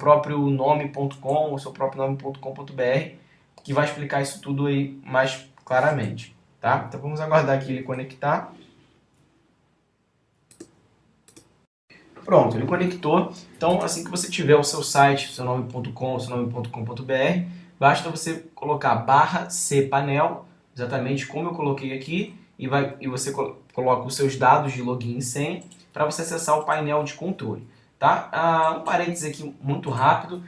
próprio nome.com, o seu próprio nome.com.br, que vai explicar isso tudo aí mais claramente, tá? Então vamos aguardar aqui ele conectar. Pronto, ele conectou. Então, assim que você tiver o seu site, seu nome.com, seu nome.com.br, basta você colocar /cpanel, exatamente como eu coloquei aqui, e você coloca os seus dados de login e senha para você acessar o painel de controle. Tá? Um parênteses aqui muito rápido,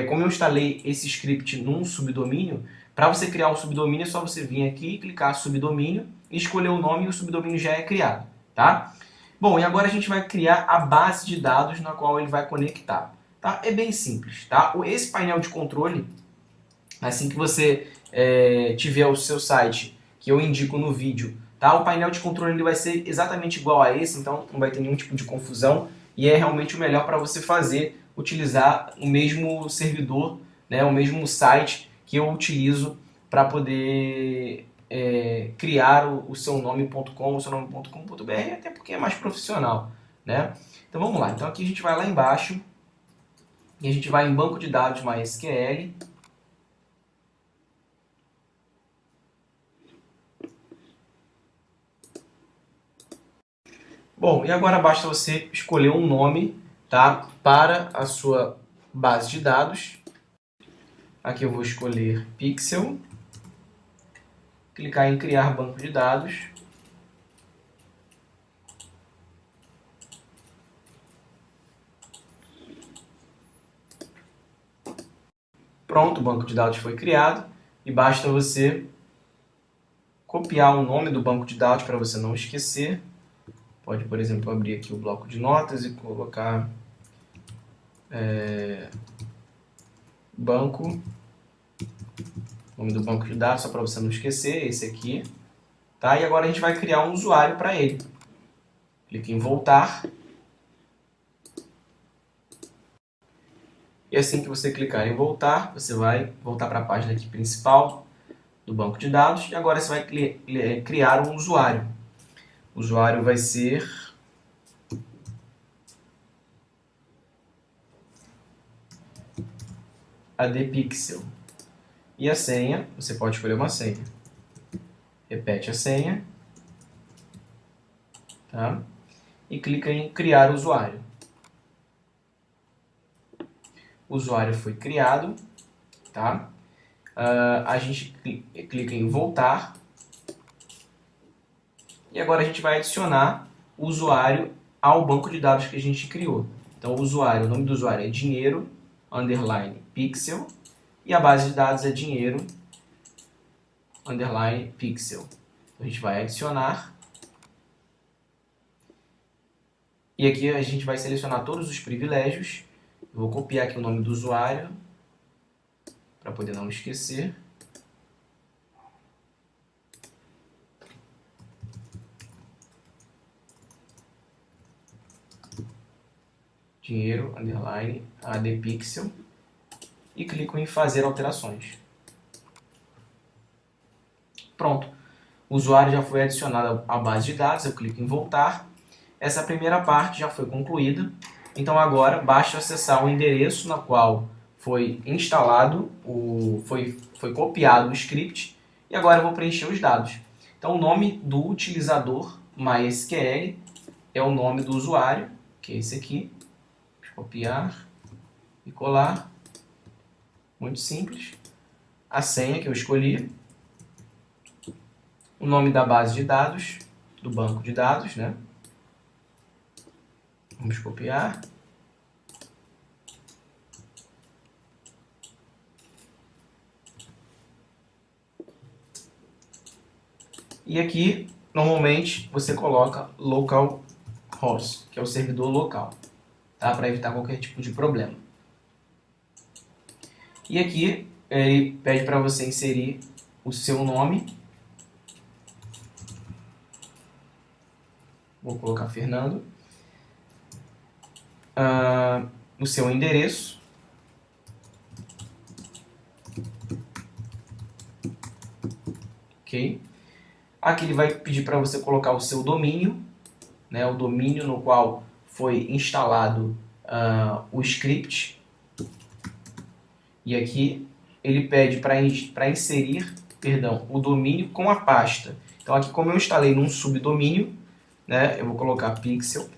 como eu instalei esse script num subdomínio, para você criar um subdomínio é só você vir aqui, clicar subdomínio, escolher o nome e o subdomínio já é criado. Tá? Bom, e agora a gente vai criar a base de dados na qual ele vai conectar. Tá? É bem simples. Tá? Esse painel de controle, assim que você tiver o seu site, que eu indico no vídeo, tá? O painel de controle ele vai ser exatamente igual a esse, então não vai ter nenhum tipo de confusão e é realmente o melhor para você fazer, utilizar o mesmo servidor, né, o mesmo site que eu utilizo para poder criar o seu nome.com, o seu nome.com.br, até porque é mais profissional, né? Então vamos lá. Então aqui a gente vai lá embaixo e a gente vai em banco de dados MySQL. Bom, e agora basta você escolher um nome, tá, para a sua base de dados. Aqui eu vou escolher Pixel, clicar em criar banco de dados. Pronto, o banco de dados foi criado e basta você copiar o nome do banco de dados para você não esquecer. Pode, por exemplo, abrir aqui o bloco de notas e colocar banco, nome do banco de dados, só para você não esquecer, esse aqui. Tá? E agora a gente vai criar um usuário para ele. Clique em voltar. E assim que você clicar em voltar, você vai voltar para a página aqui principal do banco de dados. E agora você vai criar um usuário. O usuário vai ser adpixel. E a senha, você pode escolher uma senha. Repete a senha. Tá? E clica em criar usuário. O usuário foi criado. Tá? A gente clica em voltar. E agora a gente vai adicionar o usuário ao banco de dados que a gente criou. Então o nome do usuário é dinheiro, underline, pixel. E a base de dados é dinheiro, underline, pixel. Então a gente vai adicionar. E aqui a gente vai selecionar todos os privilégios. Eu vou copiar aqui o nome do usuário, para poder não esquecer. Dinheiro, underline, adpixel. E clico em fazer alterações. Pronto. O usuário já foi adicionado à base de dados. Eu clico em voltar. Essa primeira parte já foi concluída. Então agora basta acessar o endereço na qual foi instalado, foi copiado o script. E agora eu vou preencher os dados. Então o nome do utilizador MySQL é o nome do usuário, que é esse aqui. Vou copiar e colar. Muito simples. A senha que eu escolhi. O nome da base de dados, do banco de dados, né? Vamos copiar. E aqui, normalmente, você coloca localhost, que é o servidor local, tá? Para evitar qualquer tipo de problema. E aqui, ele pede para você inserir o seu nome. Vou colocar Fernando. O seu endereço. Ok? Aqui ele vai pedir para você colocar o seu domínio, né? O domínio no qual foi instalado o script. E aqui ele pede para inserir, perdão, o domínio com a pasta. Então aqui, como eu instalei num subdomínio, né, eu vou colocar pixel.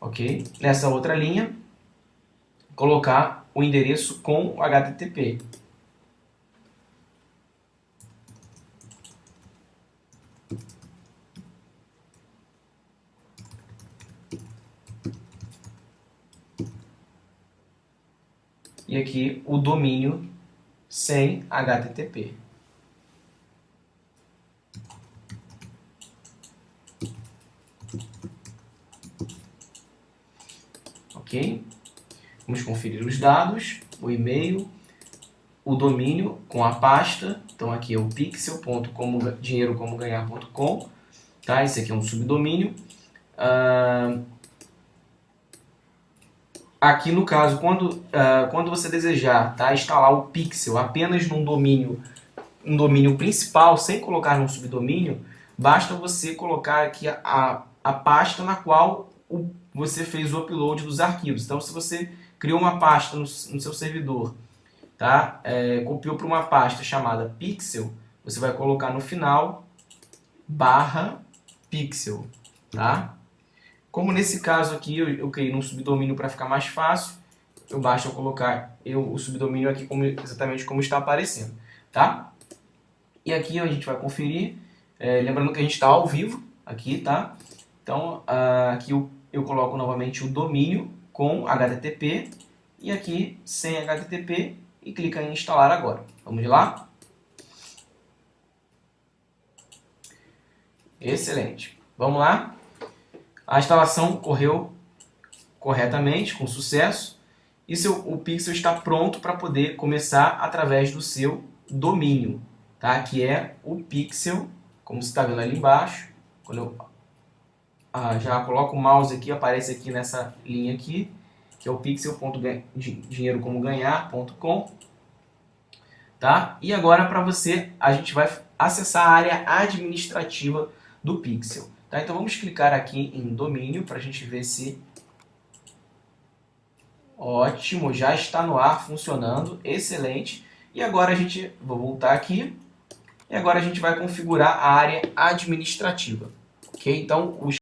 Ok? Nessa outra linha, colocar o endereço com o HTTP. E aqui o domínio sem HTTP. Ok? Vamos conferir os dados, o e-mail, o domínio com a pasta. Então aqui é o pixel.dinheirocomoganhar.com. Tá? Esse aqui é um subdomínio. Aqui no caso, quando você desejar, tá, instalar o pixel apenas num domínio, um domínio principal, sem colocar num subdomínio, basta você colocar aqui a pasta na qual você fez o upload dos arquivos. Então, se você criou uma pasta no seu servidor, tá, copiou para uma pasta chamada pixel, você vai colocar no final /pixel, tá? Como nesse caso aqui eu criei um subdomínio para ficar mais fácil, basta eu colocar o subdomínio aqui exatamente como está aparecendo, tá? E aqui a gente vai conferir, lembrando que a gente está ao vivo aqui, tá? Então aqui eu coloco novamente o domínio com HTTP e aqui sem HTTP e clica em instalar agora. Vamos lá? Excelente. Vamos lá? A instalação correu corretamente, com sucesso, e o pixel está pronto para poder começar através do seu domínio, tá? Que é o pixel, como você está vendo ali embaixo. Quando eu já coloco o mouse aqui, aparece aqui nessa linha aqui, que é o pixel.dinheirocomoganhar.com, tá? E agora a gente vai acessar a área administrativa do pixel. Tá? Então vamos clicar aqui em domínio para a gente ver se... Ótimo, já está no ar, funcionando, excelente. E agora vou voltar aqui, e agora a gente vai configurar a área administrativa. Ok? Então